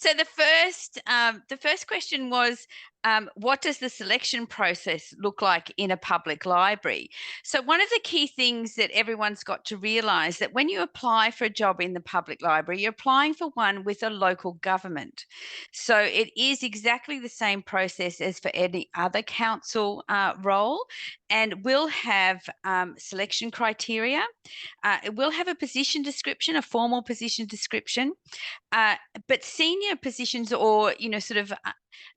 So the first question was, what does the selection process look like in a public library? So one of the key things that everyone's got to realise that when you apply for a job in the public library, you're applying for one with a local government. So it is exactly the same process as for any other council role, and will have selection criteria. It will have a position description, a formal position description. But senior positions or, sort of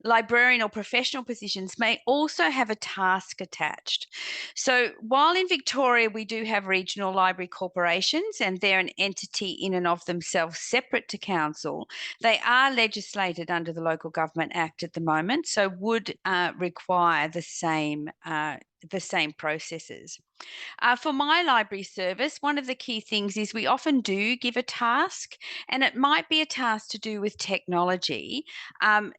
librarian or professional positions may also have a task attached. So while in Victoria we do have regional library corporations and they're an entity in and of themselves separate to council, they are legislated under the Local Government Act at the moment, so would require the same processes. For my library service, one of the key things is we often do give a task, and it might be a task to do with technology.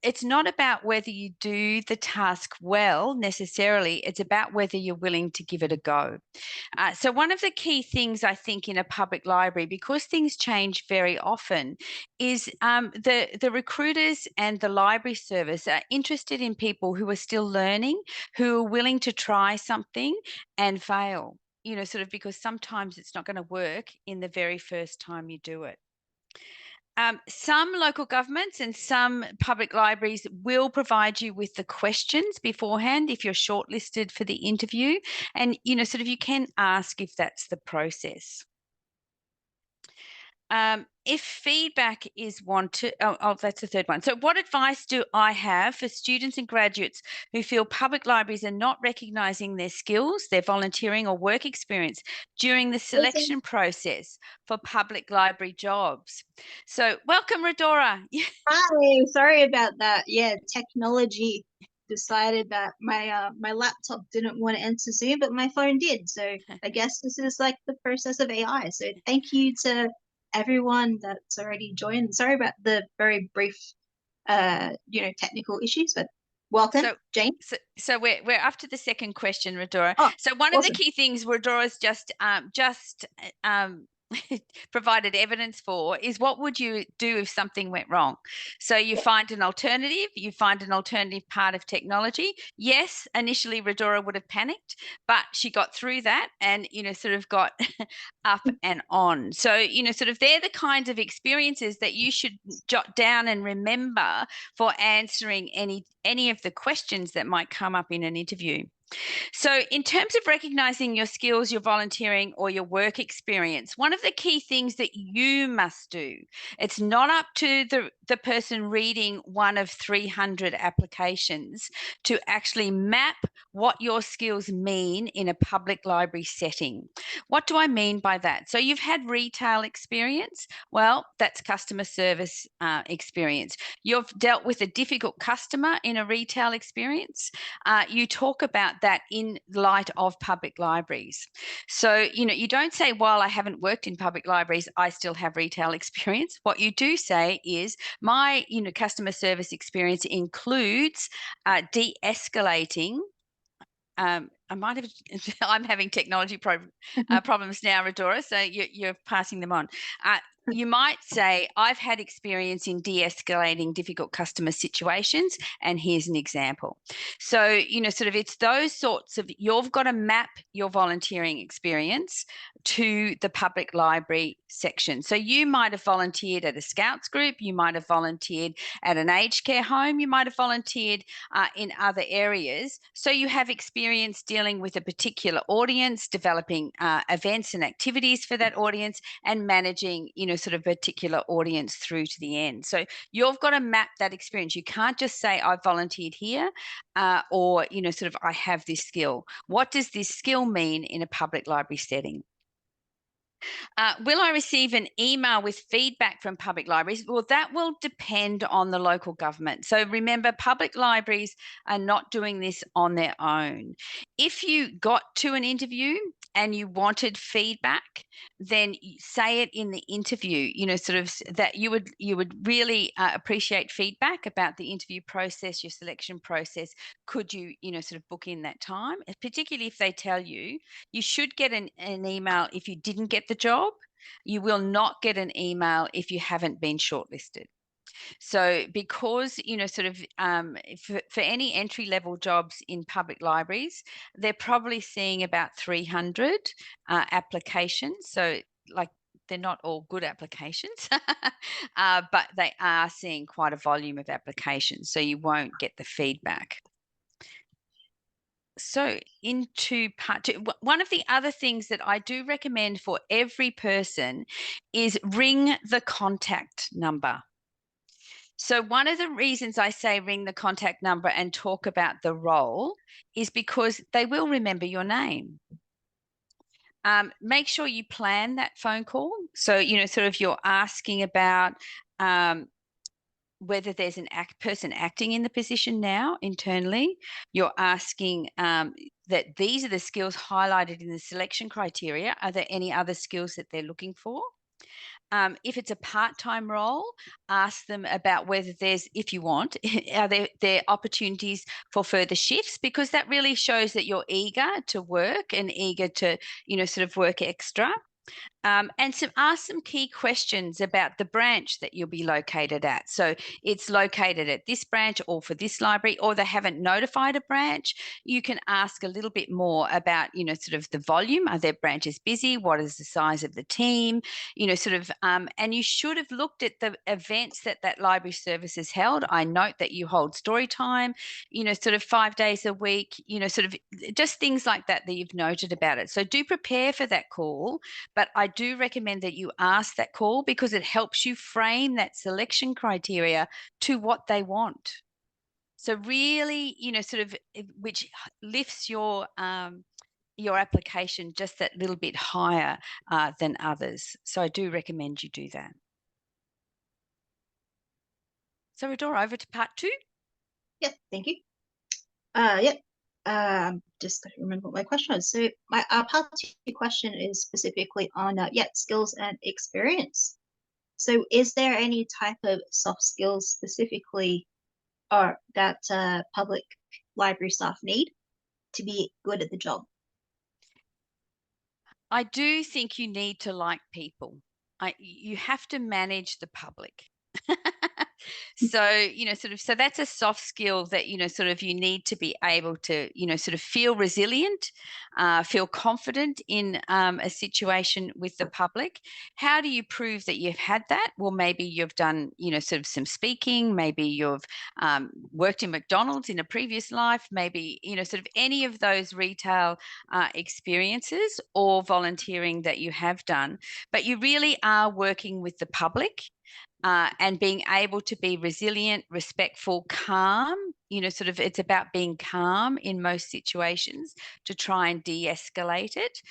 It's not about whether you do the task well necessarily, it's about whether you're willing to give it a go. So one of the key things I think in a public library, because things change very often, is the recruiters and the library service are interested in people who are still learning, who are willing to try something and fail, sort of, because sometimes it's not going to work in the very first time you do it. Some local governments and some public libraries will provide you with the questions beforehand if you're shortlisted for the interview, and sort of you can ask if that's the process. If feedback is wanted, that's the third one. So what advice do I have for students and graduates who feel public libraries are not recognising their skills, their volunteering or work experience during the selection process for public library jobs? So welcome, Redora. Hi, sorry about that. Yeah, technology decided that my laptop didn't want to enter Zoom, but my phone did. So I guess this is like the process of AI. So thank you to everyone that's already joined. Sorry about the very brief, technical issues, but welcome, Jane. So we're up to the second question, Redora. Oh, so one awesome. of the key things Redora's just provided evidence for is what would you do if something went wrong? So you find an alternative, part of technology. Yes, initially Redora would have panicked, but she got through that and, sort of got up and on. So, sort of they're the kinds of experiences that you should jot down and remember for answering any of the questions that might come up in an interview. So in terms of recognising your skills, your volunteering or your work experience, one of the key things that you must do, it's not up to the person reading one of 300 applications to actually map what your skills mean in a public library setting. What do I mean by that? So you've had retail experience. Well, that's customer service experience. You've dealt with a difficult customer in a retail experience. You talk about that in light of public libraries. So, you don't say, while I haven't worked in public libraries, I still have retail experience. What you do say is, my, customer service experience includes de-escalating. I'm having technology problems now, Redora, so you're passing them on. You might say, I've had experience in de-escalating difficult customer situations, and here's an example. So, sort of it's those sorts of, you've got to map your volunteering experience to the public library section. So you might have volunteered at a Scouts group, you might have volunteered at an aged care home, you might have volunteered in other areas. So you have experience dealing with a particular audience, developing events and activities for that audience, and managing, sort of particular audience through to the end. So you've got to map that experience. You can't just say, I've volunteered here, or, sort of, I have this skill. What does this skill mean in a public library setting? Will I receive an email with feedback from public libraries? Well, that will depend on the local government. So remember, public libraries are not doing this on their own. If you got to an interview and you wanted feedback, then say it in the interview, sort of that you would really appreciate feedback about the interview process, your selection process. Could you, sort of book in that time, particularly if they tell you you should get an email if you didn't get the job. You will not get an email if you haven't been shortlisted. So because, sort of for any entry-level jobs in public libraries, they're probably seeing about 300 applications. So like, they're not all good applications, but they are seeing quite a volume of applications. So you won't get the feedback. So into part two, one of the other things that I do recommend for every person is ring the contact number. So one of the reasons I say ring the contact number and talk about the role is because they will remember your name. Make sure you plan that phone call. So, sort of you're asking about whether there's an person acting in the position now internally. You're asking that these are the skills highlighted in the selection criteria. Are there any other skills that they're looking for? If it's a part-time role, ask them about whether there's, if you want, are there opportunities for further shifts, because that really shows that you're eager to work and eager to, sort of work extra. And ask some key questions about the branch that you'll be located at. So it's located at this branch or for this library, or they haven't notified a branch. You can ask a little bit more about, sort of the volume. Are their branches busy? What is the size of the team? And you should have looked at the events that library service has held. I note that you hold story time, sort of 5 days a week, sort of just things like that you've noted about it. So do prepare for that call. But I do recommend that you ask that call, because it helps you frame that selection criteria to what they want. So really, sort of, which lifts your application just that little bit higher than others. So I do recommend you do that. So Redora, over to part two. Yep, thank you. Yep. Just gotta remember what my question was. So my part two question is specifically on skills and experience. So is there any type of soft skills specifically or that public library staff need to be good at the job? I do think you need to like people. You have to manage the public. So, so that's a soft skill that, sort of you need to be able to, sort of feel resilient, feel confident in a situation with the public. How do you prove that you've had that? Well, maybe you've done, sort of some speaking, maybe you've worked in McDonald's in a previous life, maybe, sort of any of those retail experiences or volunteering that you have done, but you really are working with the public. And being able to be resilient, respectful, calm, sort of it's about being calm in most situations to try and de-escalate it.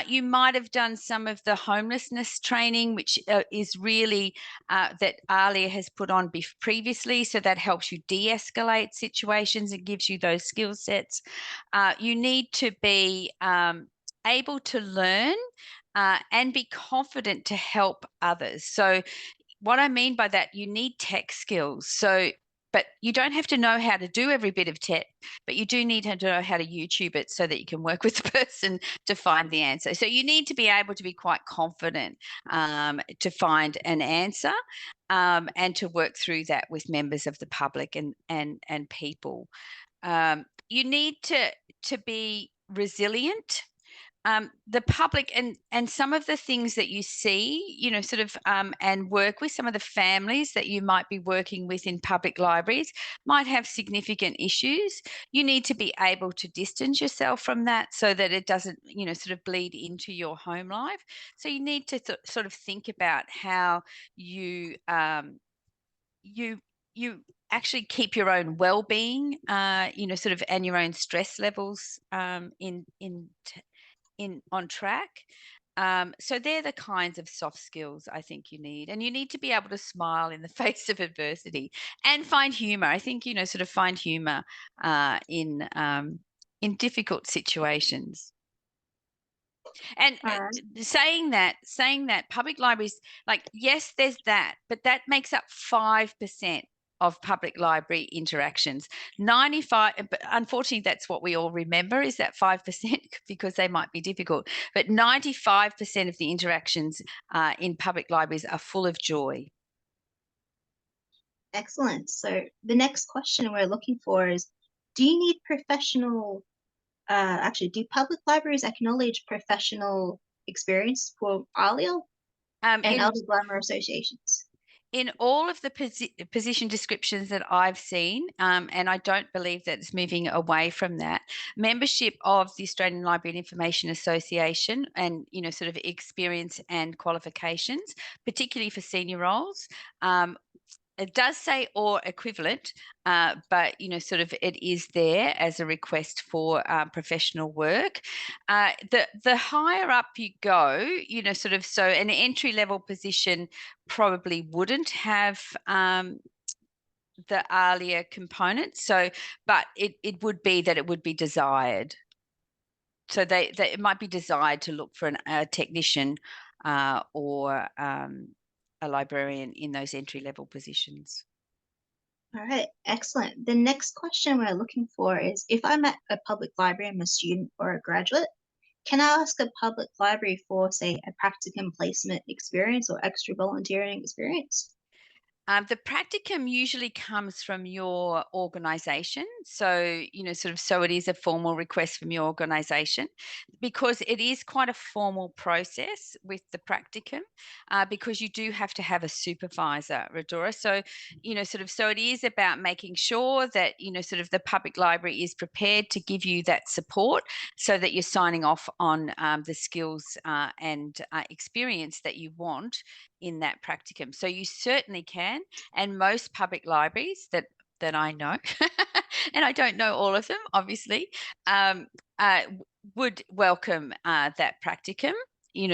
You might have done some of the homelessness training, which is really that ALIA has put on previously. So that helps you de-escalate situations and gives you those skill sets. You need to be able to learn and be confident to help others. So what I mean by that, you need tech skills. So, but you don't have to know how to do every bit of tech, but you do need to know how to YouTube it so that you can work with the person to find the answer. So you need to be able to be quite confident to find an answer and to work through that with members of the public and people. You need to be resilient. The public and some of the things that you see, sort of and work with, some of the families that you might be working with in public libraries might have significant issues. You need to be able to distance yourself from that so that it doesn't, sort of bleed into your home life. So you need to sort of think about how you actually keep your own well-being, sort of, and your own stress levels on track. So they're the kinds of soft skills I think you need. And you need to be able to smile in the face of adversity and find humor. I think, sort of find humor in difficult situations. And saying that public libraries, like, yes, there's that, but that makes up 5% of public library interactions. 95, but unfortunately that's what we all remember, is that 5%, because they might be difficult, but 95% of the interactions in public libraries are full of joy. Excellent. So the next question we're looking for is, do you need professional, actually, do public libraries acknowledge professional experience for ALIA and In other grammar associations? in all of the position descriptions that I've seen, and I don't believe that it's moving away from that, membership of the Australian Library and Information Association and, sort of experience and qualifications, particularly for senior roles, it does say or equivalent, but sort of it is there as a request for professional work. The higher up you go, sort of, so an entry level position probably wouldn't have the ALIA component. So, but it would be that it would be desired. So they it might be desired to look for a technician or a librarian in those entry level positions. All right, excellent. The next question we're looking for is, if I'm at a public library, I'm a student or a graduate, can I ask a public library for, say, a practicum placement experience or extra volunteering experience? The practicum usually comes from your organisation. So, so it is a formal request from your organisation because it is quite a formal process with the practicum because you do have to have a supervisor, Redora. So, so it is about making sure that, sort of the public library is prepared to give you that support so that you're signing off on the skills and experience that you want in that practicum. So you certainly can, and most public libraries that I know, and I don't know all of them, obviously, would welcome that practicum.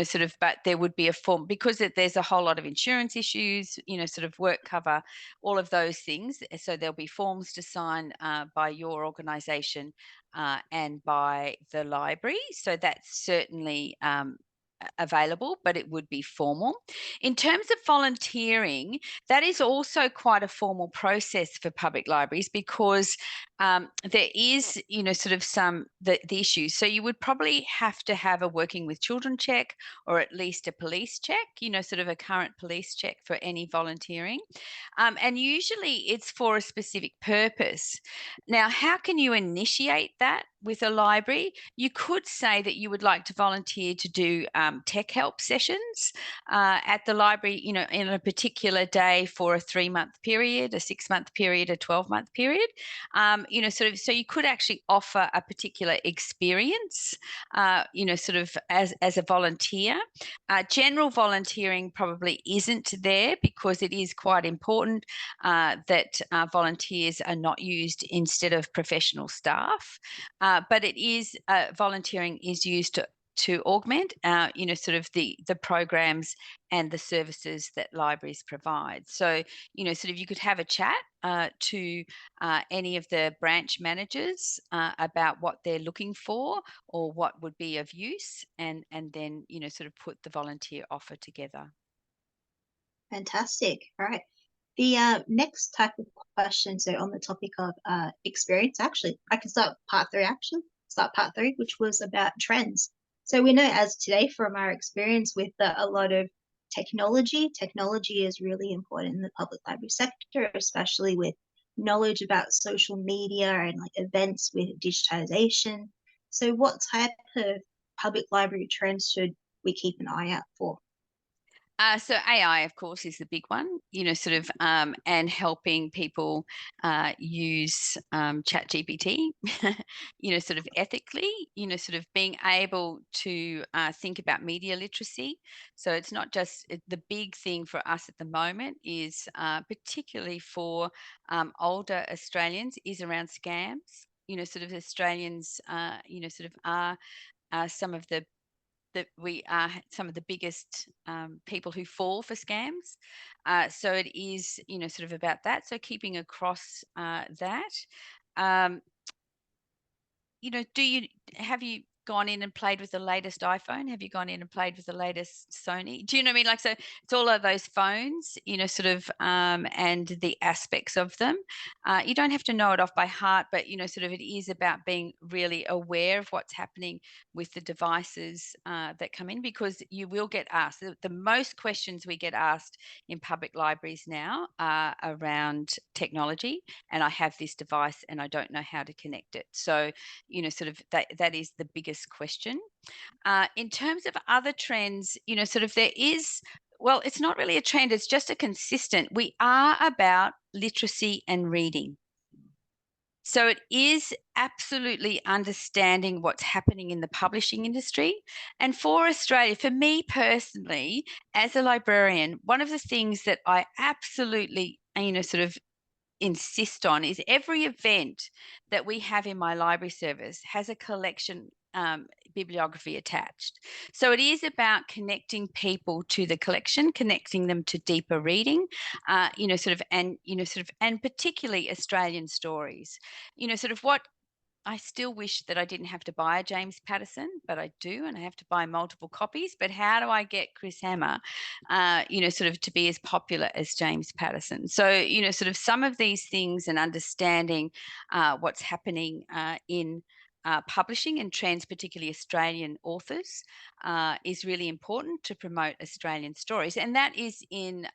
Sort of, but there would be a form because there's a whole lot of insurance issues, sort of work cover, all of those things. So there'll be forms to sign by your organisation and by the library. So that's certainly available, but it would be formal. In terms of volunteering, that is also quite a formal process for public libraries because there is, sort of the issues. So you would probably have to have a working with children check or at least a police check, sort of a current police check for any volunteering. And usually it's for a specific purpose. Now, how can you initiate that with a library? You could say that you would like to volunteer to do tech help sessions at the library, in a particular day for a 3-month period, a 6-month period, a 12-month period. Sort of, so you could actually offer a particular experience, sort of as a volunteer. General volunteering probably isn't there because it is quite important that volunteers are not used instead of professional staff. But it is volunteering is used to augment, sort of the programs and the services that libraries provide. So, sort of you could have a chat to any of the branch managers about what they're looking for or what would be of use, and then sort of put the volunteer offer together. Fantastic. All right. The next type of question, so on the topic of experience, actually, I can start part three, which was about trends. So we know as today from our experience with a lot of technology is really important in the public library sector, especially with knowledge about social media and like events with digitization. So what type of public library trends should we keep an eye out for? So AI, of course, is the big one, sort of, and helping people use ChatGPT, sort of ethically, sort of being able to think about media literacy. So it's not just the big thing for us at the moment is particularly for older Australians is around scams. Sort of Australians, sort of are some of the that we are some of the biggest people who fall for scams. So it is, sort of about that. So keeping across that. Um, do you gone in and played with the latest iPhone? Have you gone in and played with the latest Sony? Do you know what I mean? Like, so it's all of those phones, you know, sort of, and the aspects of them. You don't have to know it off by heart, but, you know, sort of it is about being really aware of what's happening with the devices that come in, because you will get asked. The most questions we get asked in public libraries now are around technology, and I have this device and I don't know how to connect it. So, you know, sort of that is the biggest question. In terms of other trends, you know, sort of there is, well, it's not really a trend, it's just a consistent. We are about literacy and reading. So it is absolutely understanding what's happening in the publishing industry. And for Australia, for me personally, as a librarian, one of the things that I absolutely, you know, sort of insist on is every event that we have in my library service has a collection bibliography attached. So it is about connecting people to the collection, connecting them to deeper reading, you know, sort of, and, you know, sort of, and particularly Australian stories. You know, sort of what I still wish that I didn't have to buy a James Patterson, but I do, and I have to buy multiple copies. But how do I get Chris Hammer, you know, sort of to be as popular as James Patterson? So, you know, sort of some of these things and understanding what's happening in publishing and trends, particularly Australian authors, is really important to promote Australian stories. And that is in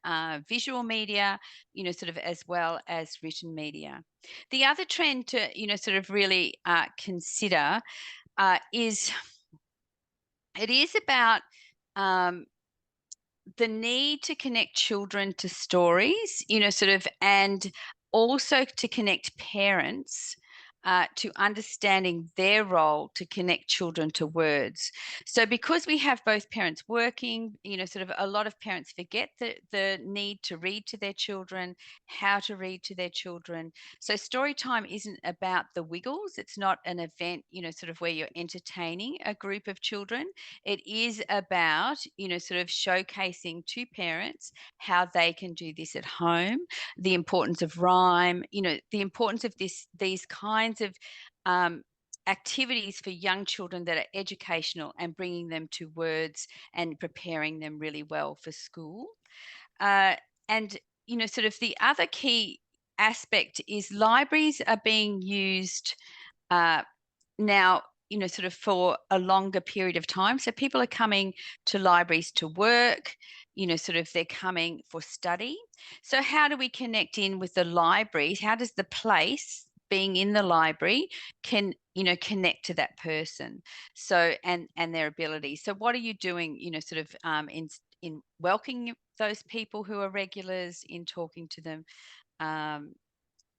visual media, you know, sort of as well as written media. The other trend to, you know, sort of really consider is it is about the need to connect children to stories, you know, sort of, and also to connect parents to understanding their role to connect children to words. So because we have both parents working, you know, sort of a lot of parents forget the need to read to their children, how to read to their children. So story time isn't about the wiggles. It's not an event, you know, sort of where you're entertaining a group of children. It is about, you know, sort of showcasing to parents how they can do this at home, the importance of rhyme, you know, the importance of these kinds of activities for young children that are educational and bringing them to words and preparing them really well for school. And, you know, sort of the other key aspect is libraries are being used now, you know, sort of for a longer period of time. So people are coming to libraries to work, you know, sort of they're coming for study. So how do we connect in with the libraries? How does the place being in the library can, you know, connect to that person? So, and their ability. So what are you doing, you know, sort of in welcoming those people who are regulars, in talking to them,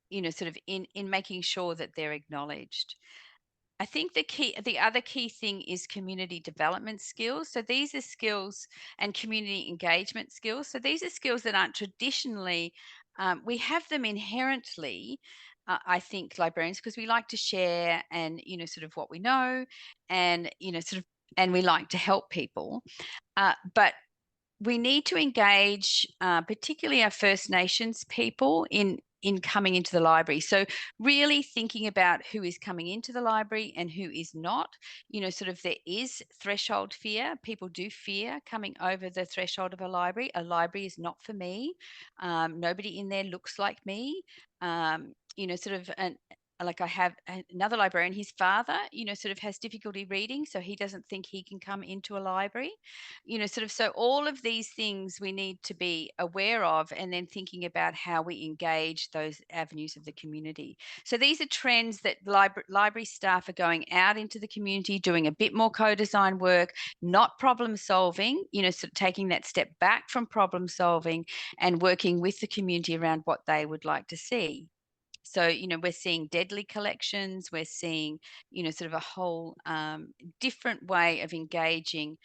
you know, sort of in making sure that they're acknowledged. I think the other key thing is community development skills. So these are skills, and community engagement skills. So these are skills that aren't traditionally, we have them inherently, I think, librarians, because we like to share and, you know, sort of what we know, and, you know, sort of, and we like to help people. But we need to engage, particularly our First Nations people, in coming into the library. So really thinking about who is coming into the library and who is not. You know, sort of there is threshold fear. People do fear coming over the threshold of a library. A library is not for me. Nobody in there looks like me. You know, sort of like I have another librarian, his father, you know, sort of has difficulty reading, so he doesn't think he can come into a library, you know, sort of. So all of these things we need to be aware of, and then thinking about how we engage those avenues of the community. So these are trends that library staff are going out into the community, doing a bit more co-design work, not problem solving, you know, sort of taking that step back from problem solving and working with the community around what they would like to see. So, you know, we're seeing deadly collections, we're seeing, you know, sort of a whole different way of engaging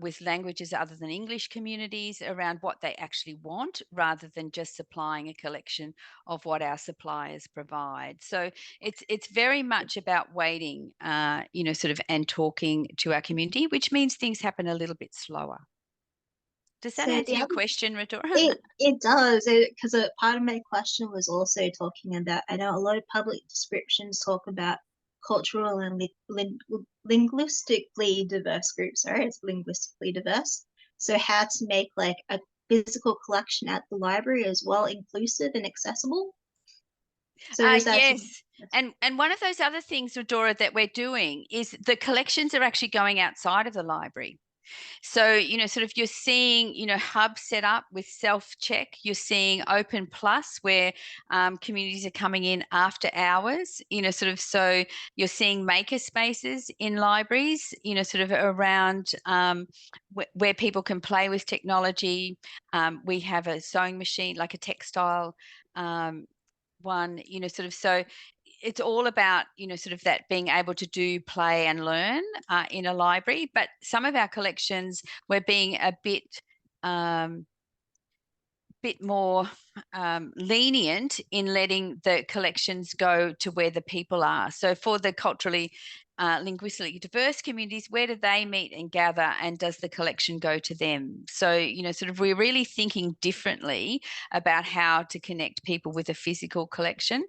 with languages other than English communities around what they actually want, rather than just supplying a collection of what our suppliers provide. So it's very much about waiting, you know, sort of, and talking to our community, which means things happen a little bit slower. Does that So answer the your other question, Radora? it does, because a part of my question was also talking about, I know a lot of public descriptions talk about cultural and linguistically diverse groups. Sorry, it's linguistically diverse. So how to make like a physical collection at the library as well inclusive and accessible. So is that Yes. And one of those other things, Dora, that we're doing is the collections are actually going outside of the library. So, sort of you're seeing, hubs set up with self-check. You're seeing Open Plus where communities are coming in after hours, sort of, so you're seeing maker spaces in libraries, sort of around where people can play with technology. We have a sewing machine, like a textile one, sort of, so it's all about, sort of that being able to do play and learn in a library. But some of our collections, we're being a bit more lenient in letting the collections go to where the people are. So for the culturally linguistically diverse communities, where do they meet and gather, and does the collection go to them? So, sort of we're really thinking differently about how to connect people with a physical collection.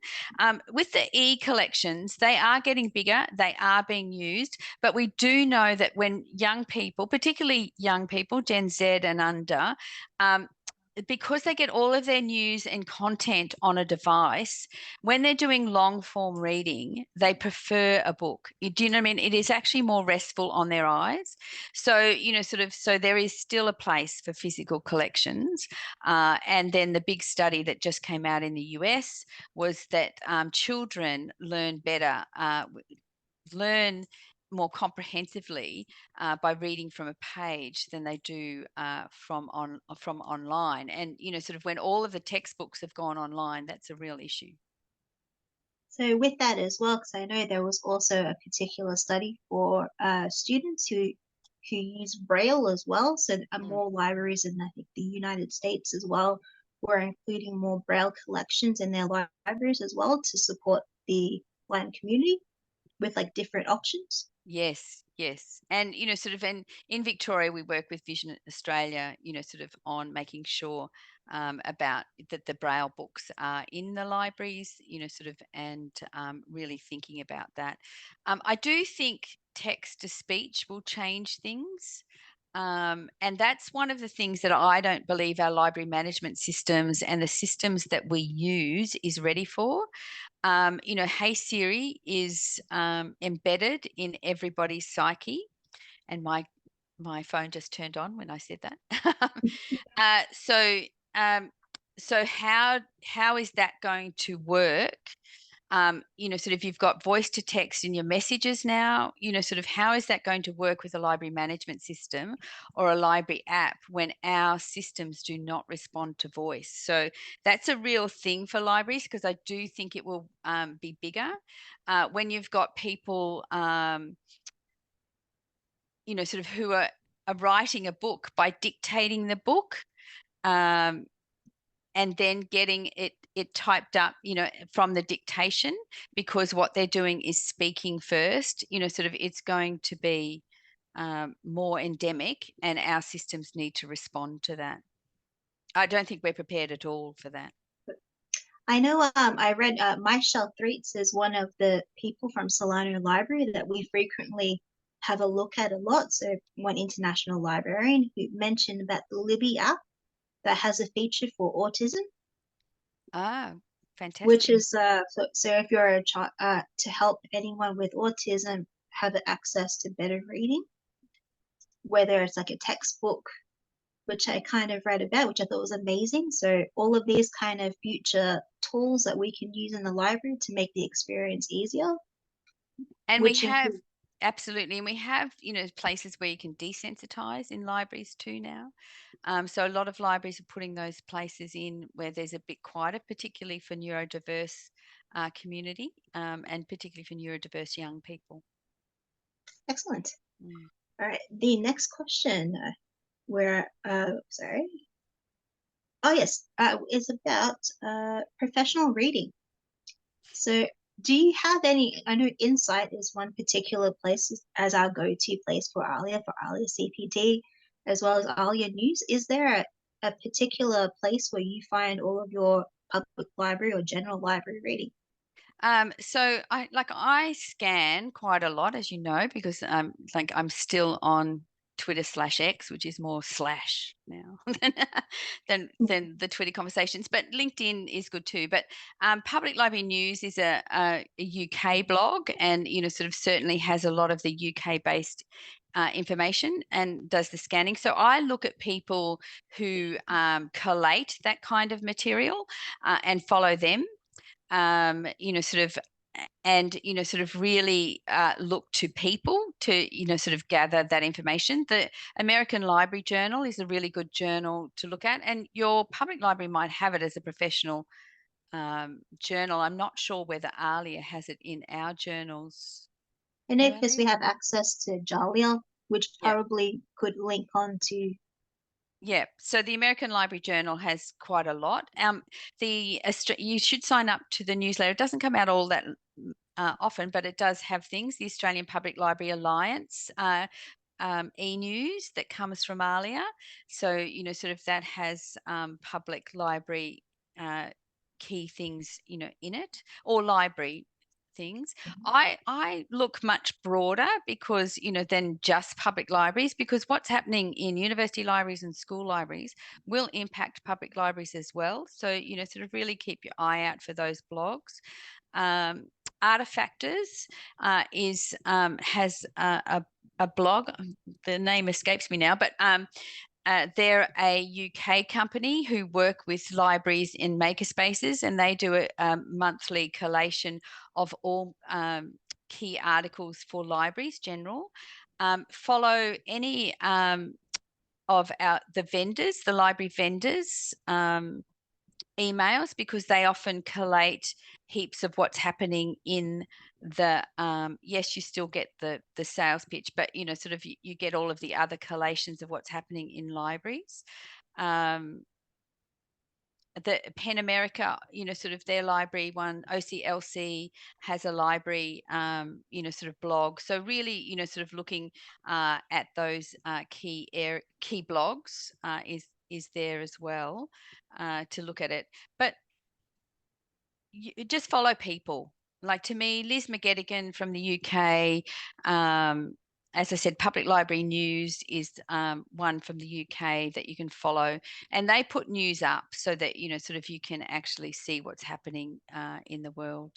With the e-collections, they are getting bigger, they are being used, but we do know that when young people, particularly young people, Gen Z and under, because they get all of their news and content on a device, when they're doing long form reading, they prefer a book. Do you know what I mean? It is actually more restful on their eyes. So, sort of, so there is still a place for physical collections. And then the big study that just came out in the US was that children learn better, learn more comprehensively by reading from a page than they do from online. And sort of when all of the textbooks have gone online, that's a real issue. So with that as well, because I know there was also a particular study for students who use Braille as well. So more libraries in, I think, the United States as well were including more Braille collections in their libraries as well to support the blind community with like different options. Yes. And, sort of in Victoria, we work with Vision Australia, sort of on making sure about that the Braille books are in the libraries, sort of, and really thinking about that. I do think text to speech will change things. And that's one of the things that I don't believe our library management systems and the systems that we use is ready for. Hey Siri is embedded in everybody's psyche, and my phone just turned on when I said that. So how is that going to work? Sort of, you've got voice to text in your messages now, sort of, how is that going to work with a library management system or a library app when our systems do not respond to voice? So that's a real thing for libraries, because I do think it will be bigger when you've got people, sort of, who are writing a book by dictating the book. And then getting it typed up, from the dictation, because what they're doing is speaking first, sort of, it's going to be more endemic, and our systems need to respond to that. I don't think we're prepared at all for that. I know I read Michelle Threets is one of the people from Solano Library that we frequently have a look at a lot. So one international librarian who mentioned about the Libby app that has a feature for autism. Ah, fantastic. Which is so if you're a child, to help anyone with autism have access to better reading, whether it's like a textbook, which I kind of read about, which I thought was amazing. So all of these kind of future tools that we can use in the library to make the experience easier. And we have absolutely, and we have, places where you can desensitize in libraries too now. So a lot of libraries are putting those places in where there's a bit quieter, particularly for neurodiverse community, and particularly for neurodiverse young people. Excellent. All right, the next question, sorry. Oh yes, is about professional reading. So do you have any, I know Insight is one particular place as our go-to place for ALIA CPD, as well as ALIA News. Is there a particular place where you find all of your public library or general library reading? So I scan quite a lot, as you know, because I'm still on Twitter/X, which is more slash now than the Twitter conversations. But LinkedIn is good too. But Public Library News is a UK blog, and sort of certainly has a lot of the UK based information and does the scanning. So I look at people who collate that kind of material and follow them. Sort of and sort of really look to people to sort of gather that information. The American Library Journal is a really good journal to look at, and your public library might have it as a professional journal. I'm not sure whether ALIA has it in our journals. I know because we have access to Jalia, which Yeah. probably could link on to. Yeah, so the American Library Journal has quite a lot. You should sign up to the newsletter. It doesn't come out all that often, but it does have things. The Australian Public Library Alliance e-news that comes from ALIA. So sort of that has public library key things in it, or library things. I look much broader because than just public libraries, because what's happening in university libraries and school libraries will impact public libraries as well. So sort of really keep your eye out for those blogs. Artifactors has a blog. The name escapes me now, but they're a UK company who work with libraries in makerspaces, and they do a monthly collation of all key articles for libraries general. Follow any of the vendors, the library vendors, emails, because they often collate heaps of what's happening in the yes, you still get the sales pitch, but sort of you get all of the other collations of what's happening in libraries. The Pen America, sort of their library one, OCLC has a library sort of blog. So really sort of looking at those key blogs is there as well to look at it. But you just follow people. Like, to me, Liz McGettigan from the UK, as I said, Public Library News is one from the UK that you can follow, and they put news up so that sort of you can actually see what's happening in the world.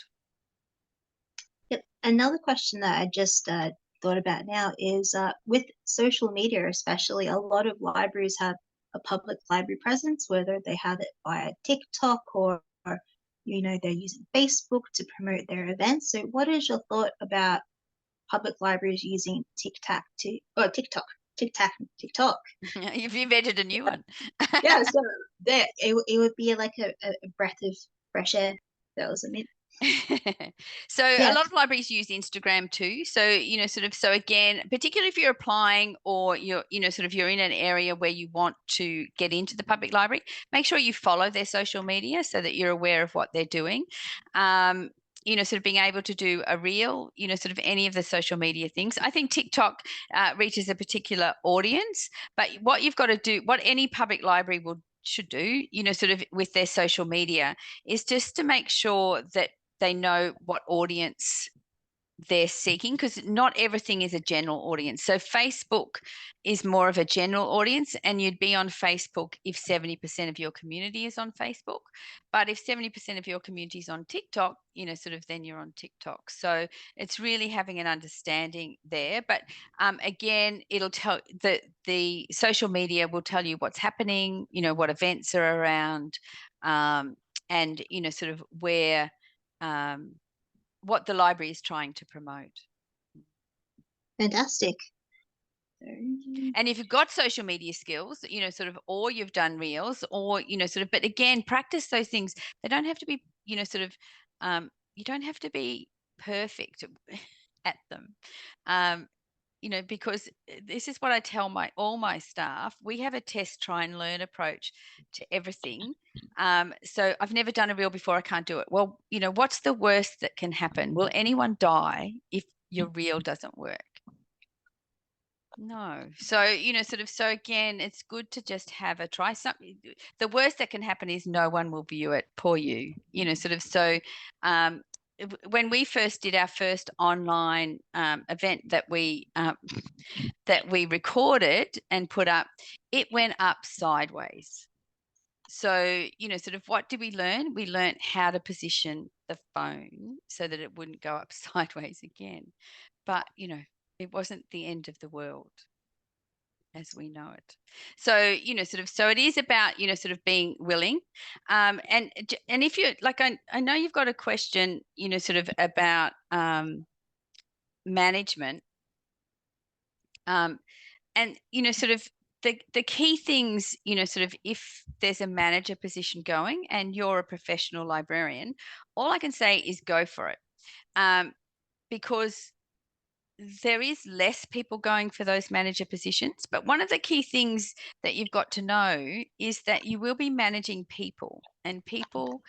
Yep. Another question that I just thought about now is with social media, especially, a lot of libraries have a public library presence, whether they have it via TikTok or they're using Facebook to promote their events. So what is your thought about public libraries using TikTok? You've invented a new one. Yeah, so it would be like a breath of fresh air. That was a myth. So a lot of libraries use Instagram too. So so again, particularly if you're applying or you're sort of you're in an area where you want to get into the public library, make sure you follow their social media so that you're aware of what they're doing. Sort of being able to do a reel, sort of any of the social media things. I think TikTok reaches a particular audience, but what you've got to do, what any public library should do, sort of with their social media, is just to make sure that they know what audience they're seeking, because not everything is a general audience. So Facebook is more of a general audience, and you'd be on Facebook if 70% of your community is on Facebook. But if 70% of your community is on TikTok, sort of then you're on TikTok. So it's really having an understanding there. But again, it'll tell the social media will tell you what's happening, what events are around, and sort of where what the library is trying to promote. Fantastic. And if you've got social media skills, sort of, or you've done reels, or sort of, but again, practice those things. They don't have to be, sort of, you don't have to be perfect at them. Because this is what I tell all my staff. We have a test, try and learn approach to everything. So I've never done a reel before. I can't do it. Well, what's the worst that can happen? Will anyone die if your reel doesn't work? No. So, sort of, so again, it's good to just have a try. Something. The worst that can happen is no one will view it. Poor you, sort of. So, when we first did our first online event that we recorded and put up, it went up sideways. So, sort of what did we learn? We learned how to position the phone so that it wouldn't go up sideways again. But, it wasn't the end of the world as we know it. So, so it is about, sort of being willing. And if you like, I know you've got a question, sort of about management. And, sort of the key things, sort of if there's a manager position going and you're a professional librarian, all I can say is go for it. Because there is less people going for those manager positions. But one of the key things that you've got to know is that you will be managing people, and people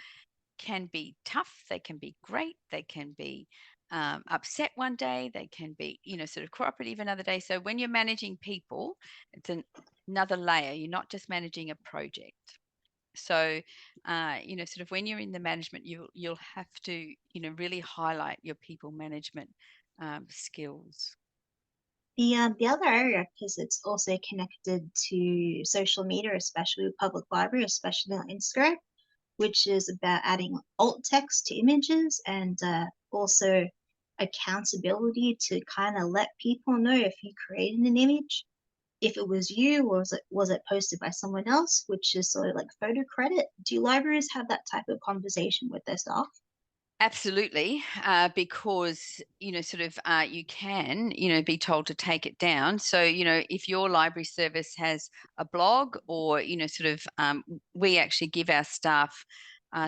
can be tough. They can be great. They can be upset one day. They can be, sort of cooperative another day. So when you're managing people, it's another layer. You're not just managing a project. So, sort of when you're in the management, you'll have to, really highlight your people management skills. The other area, because it's also connected to social media, especially with public library, especially on Instagram, which is about adding alt text to images and also accountability to kind of let people know if you created an image, if it was you or was it posted by someone else, which is sort of like photo credit. Do libraries have that type of conversation with their staff? Absolutely, because, sort of you can, be told to take it down. So, if your library service has a blog or, sort of we actually give our staff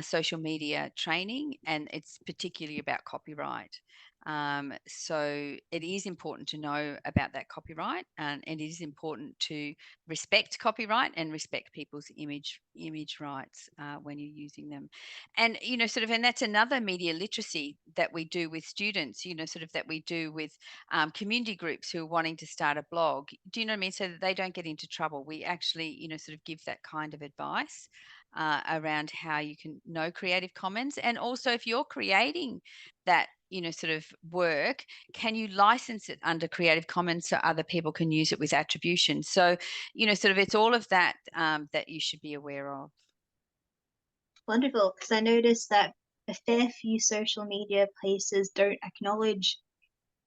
social media training, and it's particularly about copyright. So it is important to know about that copyright, and it is important to respect copyright and respect people's image rights when you're using them. And, sort of, and that's another media literacy that we do with students, sort of that we do with community groups who are wanting to start a blog. Do you know what I mean? So that they don't get into trouble. We actually, sort of give that kind of advice around how you can know Creative Commons. And also if you're creating that, sort of work, can you license it under Creative Commons so other people can use it with attribution? So, sort of it's all of that that you should be aware of. Wonderful, because I noticed that a fair few social media places don't acknowledge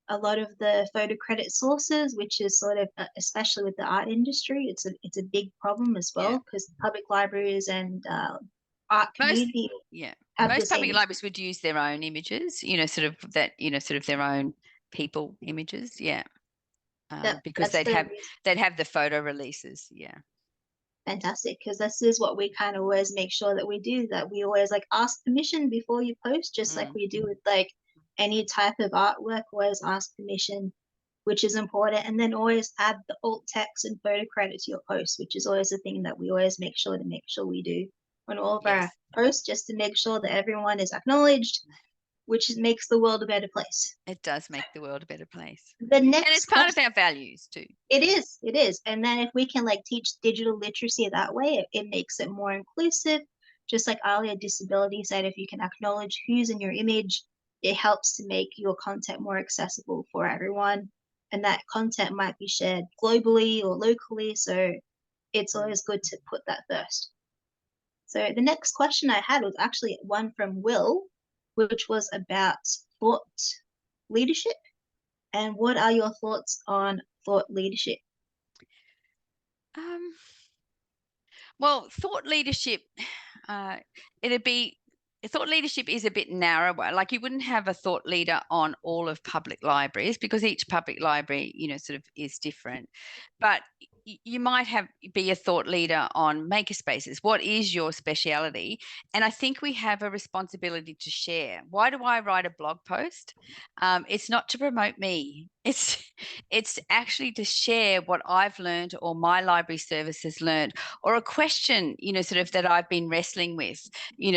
a lot of the photo credit sources, which is sort of, especially with the art industry, it's a big problem as well, because public libraries and art community most public libraries would use their own images, sort of that, sort of their own people images, because they'd have the photo releases. Fantastic, because this is what we kind of always make sure that we do, that we always like ask permission before you post, just like we do with like any type of artwork. Always ask permission, which is important, and then always add the alt text and photo credit to your post, which is always a thing that we always make sure we do on all of our posts, just to make sure that everyone is acknowledged, which makes the world a better place. It does make the world a better place. And it's part of our values too. It is. And then if we can like teach digital literacy that way, it makes it more inclusive. Just like ALIA Disability said, if you can acknowledge who's in your image, it helps to make your content more accessible for everyone. And that content might be shared globally or locally. So it's always good to put that first. So the next question I had was actually one from Will, which was about thought leadership. And what are your thoughts on thought leadership? Well, thought leadership, thought leadership is a bit narrower. Like you wouldn't have a thought leader on all of public libraries because each public library, sort of is different. But you might be a thought leader on makerspaces. What is your speciality? And I think we have a responsibility to share. Why do I write a blog post? It's not to promote me. It's actually to share what I've learned or my library service has learned, or a question, sort of that I've been wrestling with,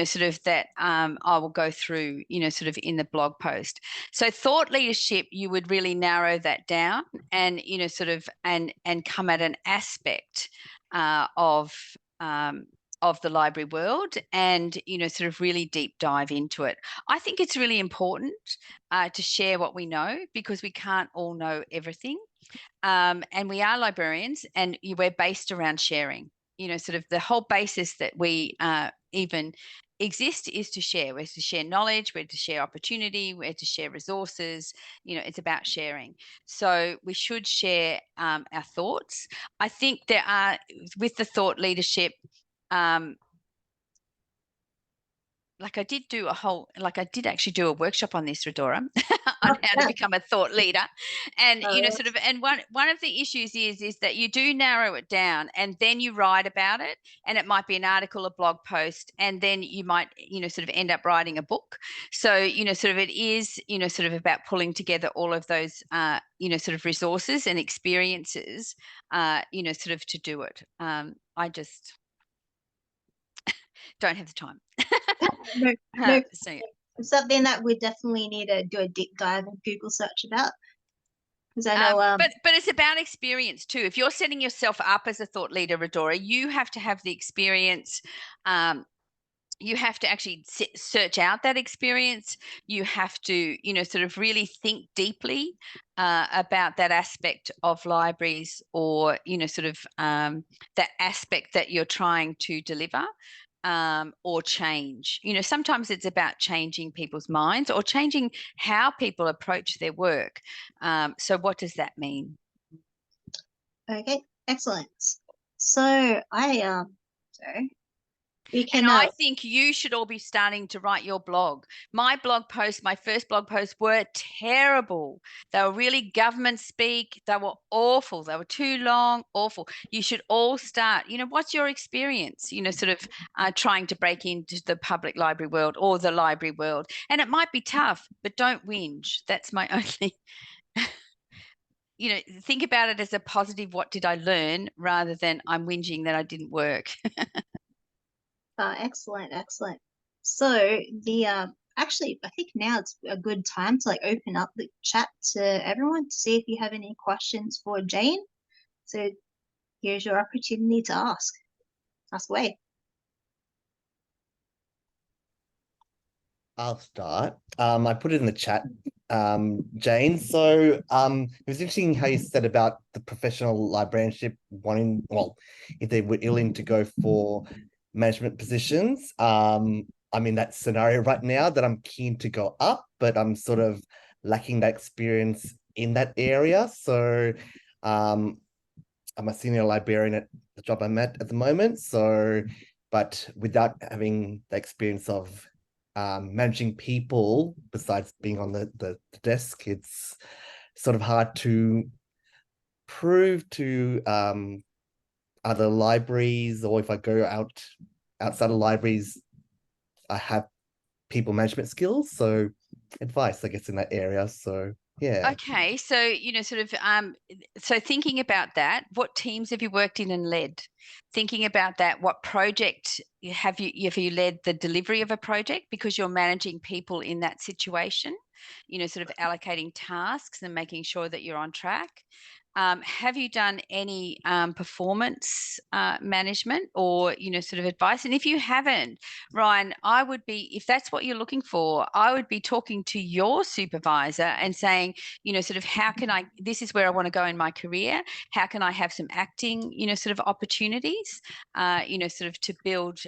sort of that I will go through, sort of in the blog post. So thought leadership, you would really narrow that down and, sort of and come at an aspect of of the library world and, sort of really deep dive into it. I think it's really important to share what we know, because we can't all know everything. And we are librarians, and we're based around sharing. Sort of the whole basis that we even exist is to share. We're to share knowledge, we're to share opportunity, we're to share resources. It's about sharing. So we should share our thoughts. I think there are, with the thought leadership, I did actually do a workshop on this, Redora, on how to become a thought leader. And, sort of, and one of the issues is that you do narrow it down, and then you write about it, and it might be an article, a blog post, and then you might, sort of end up writing a book. So, sort of it is, sort of about pulling together all of those, sort of resources and experiences, sort of to do it. I just don't have the time. No, so it's something that we definitely need to do a deep dive and Google search about, because I know but it's about experience too. If you're setting yourself up as a thought leader, Redora, you have to have the experience. You have to actually search out that experience. You have to, sort of really think deeply about that aspect of libraries, or, sort of that aspect that you're trying to deliver. Or change. Sometimes it's about changing people's minds or changing how people approach their work. So what does that mean? Okay, excellent. So we can. And I think you should all be starting to write your blog. My first blog posts were terrible. They were really government speak. They were awful. They were too long, awful. You should all start, what's your experience, sort of trying to break into the public library world or the library world. And it might be tough, but don't whinge. That's my only... think about it as a positive, what did I learn, rather than I'm whinging that I didn't work. Excellent. So actually, I think now it's a good time to open up the chat to everyone to see if you have any questions for Jane. So here's your opportunity to ask away. I'll start. I put it in the chat, Jane. So it was interesting how you said about the professional librarianship wanting, if they were willing to go for management positions. I'm in that scenario right now that I'm keen to go up, but I'm sort of lacking that experience in that area. So I'm a senior librarian at the job I'm at the moment. So, but without having the experience of managing people, besides being on the desk, it's sort of hard to prove to other libraries, or if I go outside of libraries, I have people management skills. So advice, I guess, in that area. So yeah. Okay, so sort of so thinking about that, what teams have you worked in and led? Thinking about that, what project have you led the delivery of a project, because you're managing people in that situation, sort of allocating tasks and making sure that you're on track. Have you done any performance management or, sort of advice? And if you haven't, Ryan, if that's what you're looking for, I would be talking to your supervisor and saying, sort of, this is where I want to go in my career. How can I have some acting, sort of opportunities, sort of to build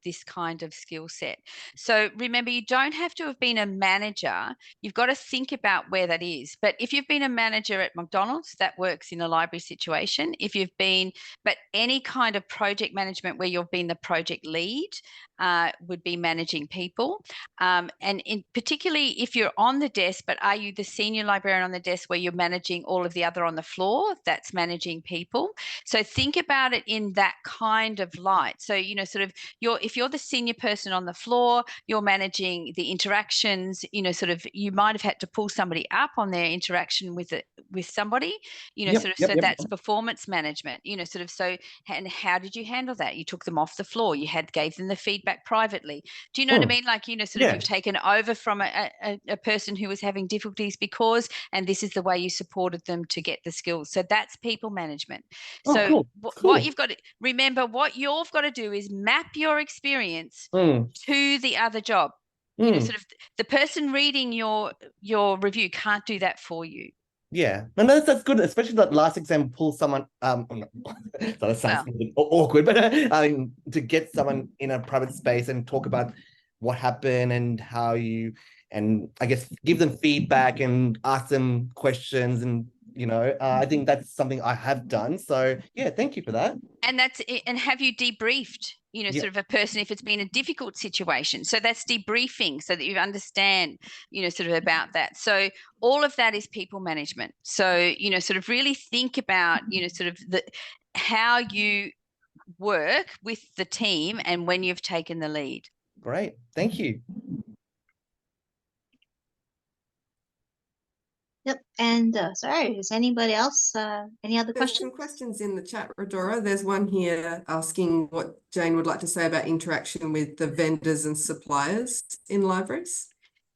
this kind of skill set. So remember, you don't have to have been a manager. You've got to think about where that is. But if you've been a manager at McDonald's, that works in a library situation. But any kind of project management where you've been the project lead would be managing people. And particularly if you're on the desk, but are you the senior librarian on the desk where you're managing all of the other on the floor? That's managing people. So think about it in that kind of light. So, sort of if you're the senior person on the floor, you're managing the interactions, sort of you might have had to pull somebody up on their interaction with somebody, that's performance management, sort of. So, and how did you handle that? You took them off the floor, gave them the feedback feedback privately. Do you know what I mean? Like, you know, sort of Yeah. you've taken over from a person who was having difficulties because, and this is the way you supported them to get the skills. So that's people management. Oh, So cool. what you've got to remember, what you've got to do is map your experience to the other job. You know, sort of the person reading your review can't do that for you. Yeah, and that's good, especially that last exam pulls someone. So that sounds a bit awkward, but I mean, to get someone in a private space and talk about what happened and how you, and I guess give them feedback and ask them questions, and you know, I think that's something I have done. So yeah, thank you for that. And that's it. And have you debriefed, you know, sort of a person if it's been a difficult situation? So that's debriefing so that you understand, you know, sort of about that. So all of that is people management. So, you know, sort of really think about, you know, sort of how you work with the team and when you've taken the lead. Great, thank you. Yep. And sorry, is anybody else, any other There's questions? some questions in the chat, Rodora. There's one here asking what Jane would like to say about interaction with the vendors and suppliers in libraries.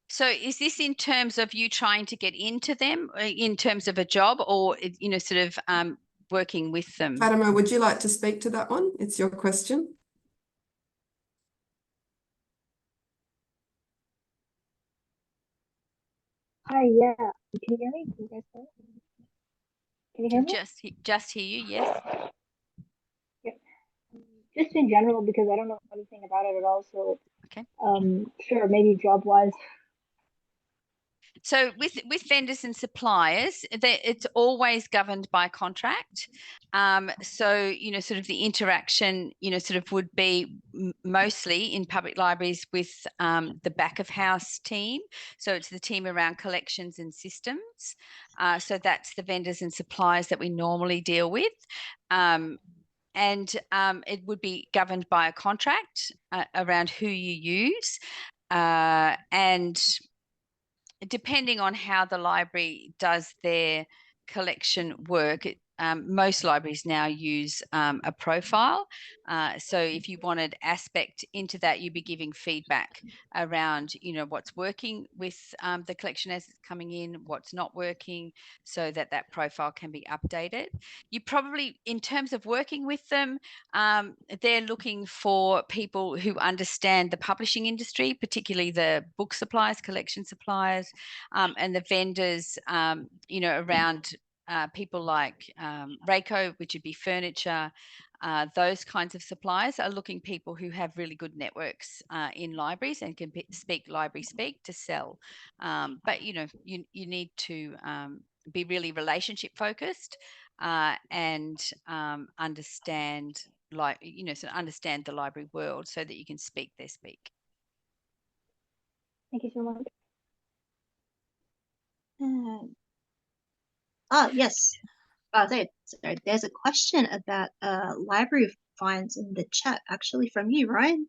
So is this in terms of you trying to get into them in terms of a job, or, you know, sort of working with them? Fatima, would you like to speak to that one? It's your question. Hi, yeah. Can you hear me? Can you guys hear me? Can you hear me? Just hear you, yes. Yeah. Just in general, because I don't know anything about it at all. So, okay. Sure, maybe job-wise. So with vendors and suppliers, it's always governed by contract. So, you know, sort of the interaction, you know, sort of would be mostly in public libraries with the back of house team. So it's the team around collections and systems. So that's the vendors and suppliers that we normally deal with. And it would be governed by a contract around who you use. And depending on how the library does their collection work, most libraries now use a profile. So if you wanted aspect into that, you'd be giving feedback around, you know, what's working with the collection as it's coming in, what's not working, so that that profile can be updated. You probably, in terms of working with them, they're looking for people who understand the publishing industry, particularly the book suppliers, collection suppliers, and the vendors, you know, around people like Rayco, which would be furniture, those kinds of suppliers are looking people who have really good networks in libraries and can speak library speak to sell. But, you know, you need to be really relationship focused and understand, like, you know, so understand the library world so that you can speak their speak. Thank you so much. Yes. Sorry. There's a question about library fines in the chat, actually, from you, Ryan.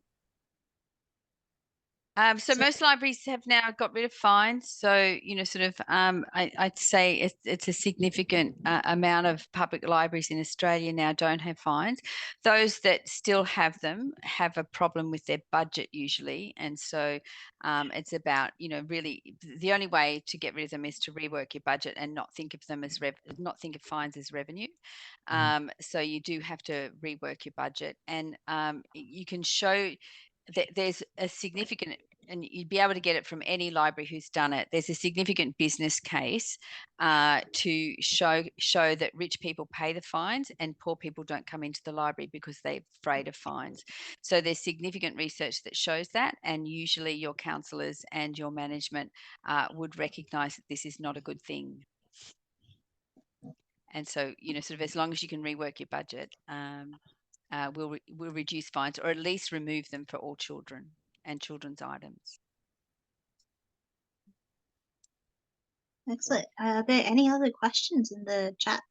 So most libraries have now got rid of fines. So, you know, sort of, I'd say it's a significant amount of public libraries in Australia now don't have fines. Those that still have them have a problem with their budget usually. And so it's about, you know, really the only way to get rid of them is to rework your budget and not think of them as not think of fines as revenue. So you do have to rework your budget, and you can show that there's a significant, and you'd be able to get it from any library who's done it, there's a significant business case to show that rich people pay the fines and poor people don't come into the library because they're afraid of fines. So there's significant research that shows that, and usually your counsellors and your management would recognise that this is not a good thing. And so, you know, sort of as long as you can rework your budget, we'll reduce fines, or at least remove them for all children and children's items. Excellent. Are there any other questions in the chat?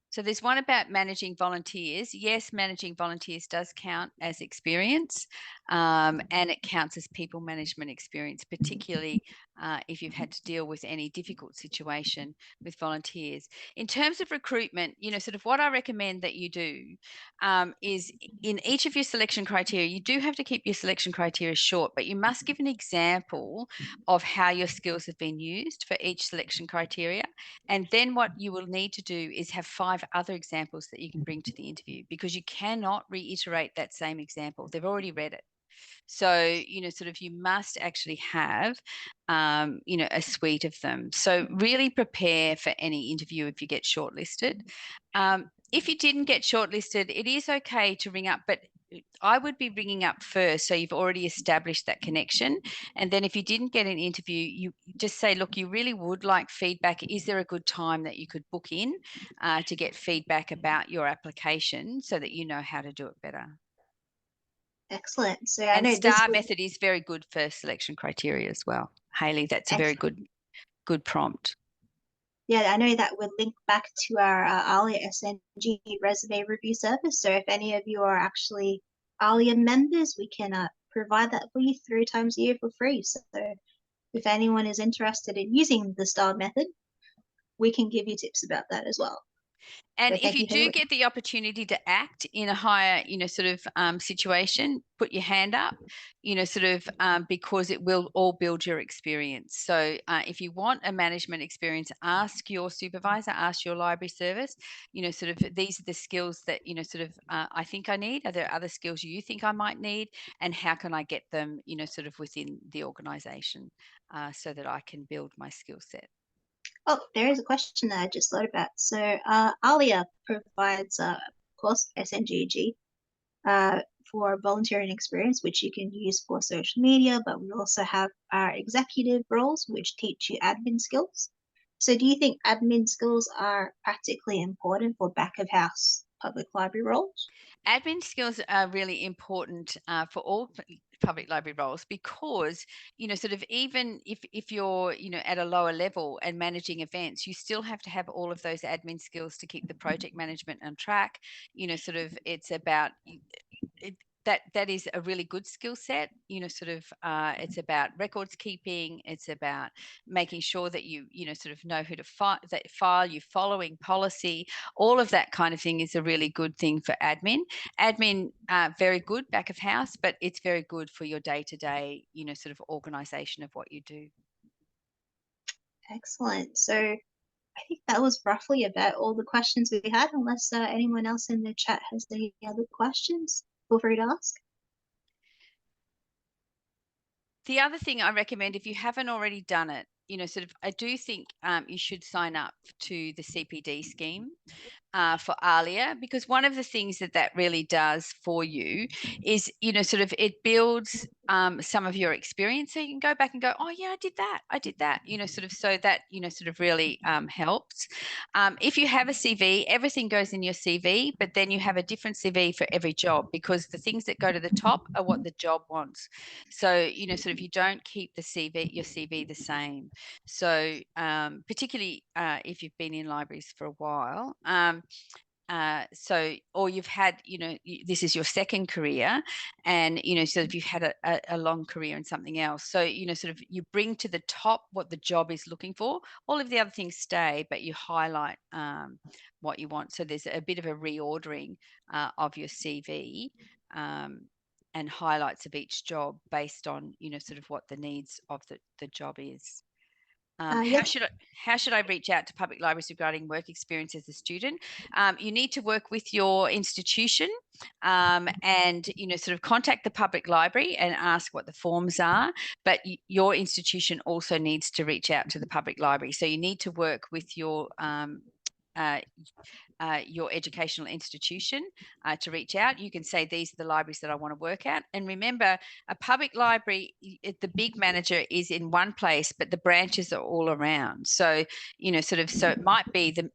So there's one about managing volunteers. Yes, managing volunteers does count as experience, and it counts as people management experience, particularly if you've had to deal with any difficult situation with volunteers. In terms of recruitment, sort of what I recommend that you do is in each of your selection criteria, you do have to keep your selection criteria short, but you must give an example of how your skills have been used for each selection criteria. And then what you will need to do is have 5 other examples that you can bring to the interview, because you cannot reiterate that same example. They've already read it. So, sort of you must actually have, a suite of them. So really prepare for any interview if you get shortlisted. If you didn't get shortlisted, it is okay to ring up, but I would be ringing up first, so you've already established that connection. And then if you didn't get an interview, you just say, look, you really would like feedback. Is there a good time that you could book in to get feedback about your application so that you know how to do it better? Excellent. So I And know STAR method is very good for selection criteria as well. Hayley, that's a very good prompt. Yeah, I know that would link back to our ALIA SNGG resume review service. So if any of you are actually ALIA members, we can provide that for you 3 times a year for free. So if anyone is interested in using the STAR method, we can give you tips about that as well. And So if you do get the opportunity to act in a higher, sort of situation, put your hand up, sort of because it will all build your experience. So if you want a management experience, ask your supervisor, ask your library service, sort of these are the skills that, sort of I think I need. Are there other skills you think I might need? And how can I get them, sort of within the organisation so that I can build my skill set? Oh, there is a question that I just thought about. So ALIA provides, of course, SNGG for volunteering experience, which you can use for social media, but we also have our executive roles, which teach you admin skills. So do you think admin skills are practically important for back of house public library roles? Admin skills are really important for all public library roles, because sort of even if you're at a lower level and managing events, you still have to have all of those admin skills to keep the project management on track. Sort of it's about that is a really good skill set. Sort of it's about records keeping, it's about making sure that you sort of know who to file, you following policy. All of that kind of thing is a really good thing for admin. Very good back of house, but it's very good for your day-to-day sort of organization of what you do. Excellent. So I think that was roughly about all the questions we had, unless anyone else in the chat has any other questions. Feel free to ask. The other thing I recommend, if you haven't already done it, sort of, I do think you should sign up to the CPD scheme for ALIA, because one of the things that really does for you is, sort of it builds some of your experience. So you can go back and go, oh yeah, I did that, sort of, so that, sort of really helps. If you have a CV, everything goes in your CV, but then you have a different CV for every job, because the things that go to the top are what the job wants. So, sort of you don't keep your CV the same. So particularly if you've been in libraries for a while, or you've had, this is your second career, and, so if you've had a long career in something else, so, sort of you bring to the top what the job is looking for. All of the other things stay, but you highlight what you want. So there's a bit of a reordering of your CV and highlights of each job based on, sort of what the needs of the job is. How should I reach out to public libraries regarding work experience as a student? You need to work with your institution and, sort of contact the public library and ask what the forms are. But your institution also needs to reach out to the public library. So you need to work with your educational institution to reach out. You can say, these are the libraries that I want to work at. And remember, a public library, the big manager is in one place, but the branches are all around. So, sort of, so it might be the,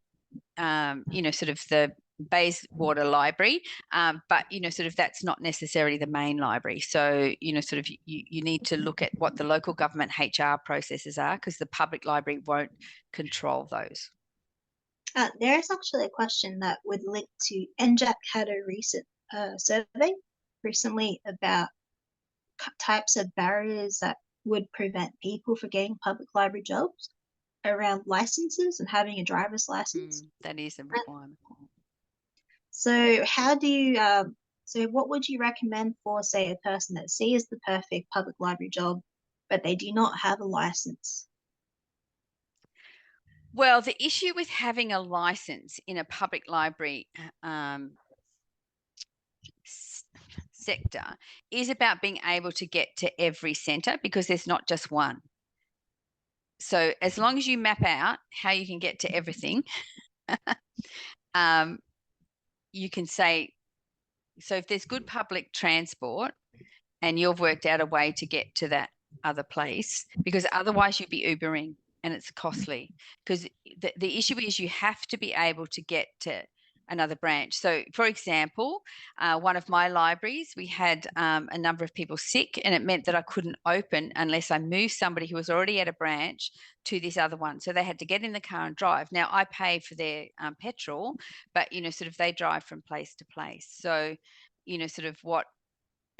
sort of the Bayswater Library, but, sort of that's not necessarily the main library. So, sort of you need to look at what the local government HR processes are, because the public library won't control those. There is actually a question that would link to NJAC had a recent survey recently about types of barriers that would prevent people from getting public library jobs around licenses and having a driver's license. That is a requirement. So how do you, so what would you recommend for, say, a person that sees the perfect public library job, but they do not have a license? Well, the issue with having a license in a public library sector is about being able to get to every centre, because there's not just one. So as long as you map out how you can get to everything, you can say, so if there's good public transport and you've worked out a way to get to that other place, because otherwise you'd be Ubering and it's costly, because the issue is you have to be able to get to another branch. So for example, one of my libraries, we had a number of people sick, and it meant that I couldn't open unless I moved somebody who was already at a branch to this other one. So they had to get in the car and drive. Now I pay for their petrol, but sort of they drive from place to place. So sort of what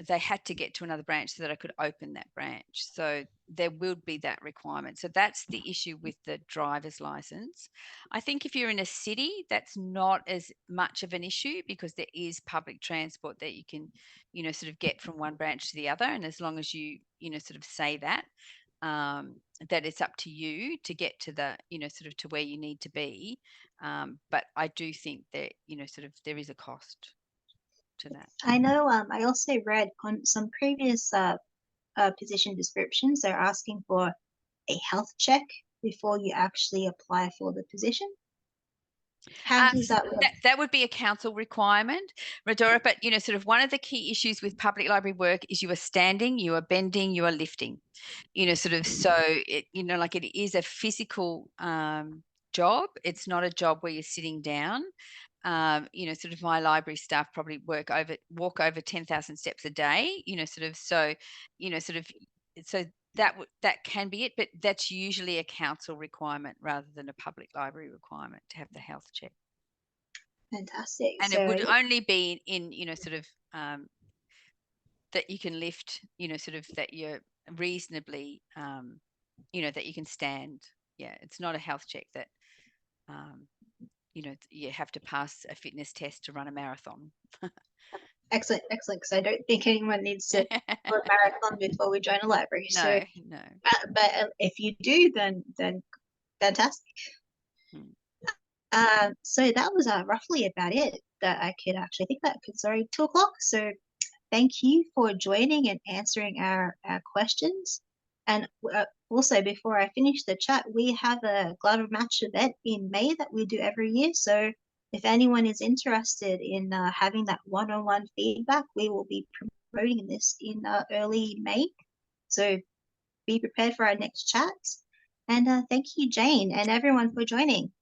they had to get to another branch so that I could open that branch. So there will be that requirement. So that's the issue with the driver's license. I think if you're in a city, that's not as much of an issue, because there is public transport that you can, sort of get from one branch to the other. And as long as you, sort of say that, that it's up to you to get to the, sort of to where you need to be. But I do think that, sort of there is a cost to that. I know, I also read on some previous position descriptions, they're asking for a health check before you actually apply for the position. How does that work? That would be a council requirement, Rodora, but sort of one of the key issues with public library work is you are standing, you are bending, you are lifting, sort of, so it, like it is a physical job. It's not a job where you're sitting down. Sort of my library staff probably walk over 10,000 steps a day, sort of, so, sort of, so that can be it, but that's usually a council requirement rather than a public library requirement to have the health check. Fantastic. And so it would only be in, sort of, that you can lift, sort of that you're reasonably, that you can stand. Yeah, it's not a health check that, you have to pass a fitness test to run a marathon. excellent, because I don't think anyone needs to do a marathon before we join a library. No. But if you do, then fantastic. So that was roughly about it that I could actually think that. Sorry, 2 o'clock. So thank you for joining and answering our questions. And also, before I finish the chat, we have a Glover Match event in May that we do every year. So if anyone is interested in having that one-on-one feedback, we will be promoting this in early May. So be prepared for our next chat. And thank you, Jane, and everyone for joining.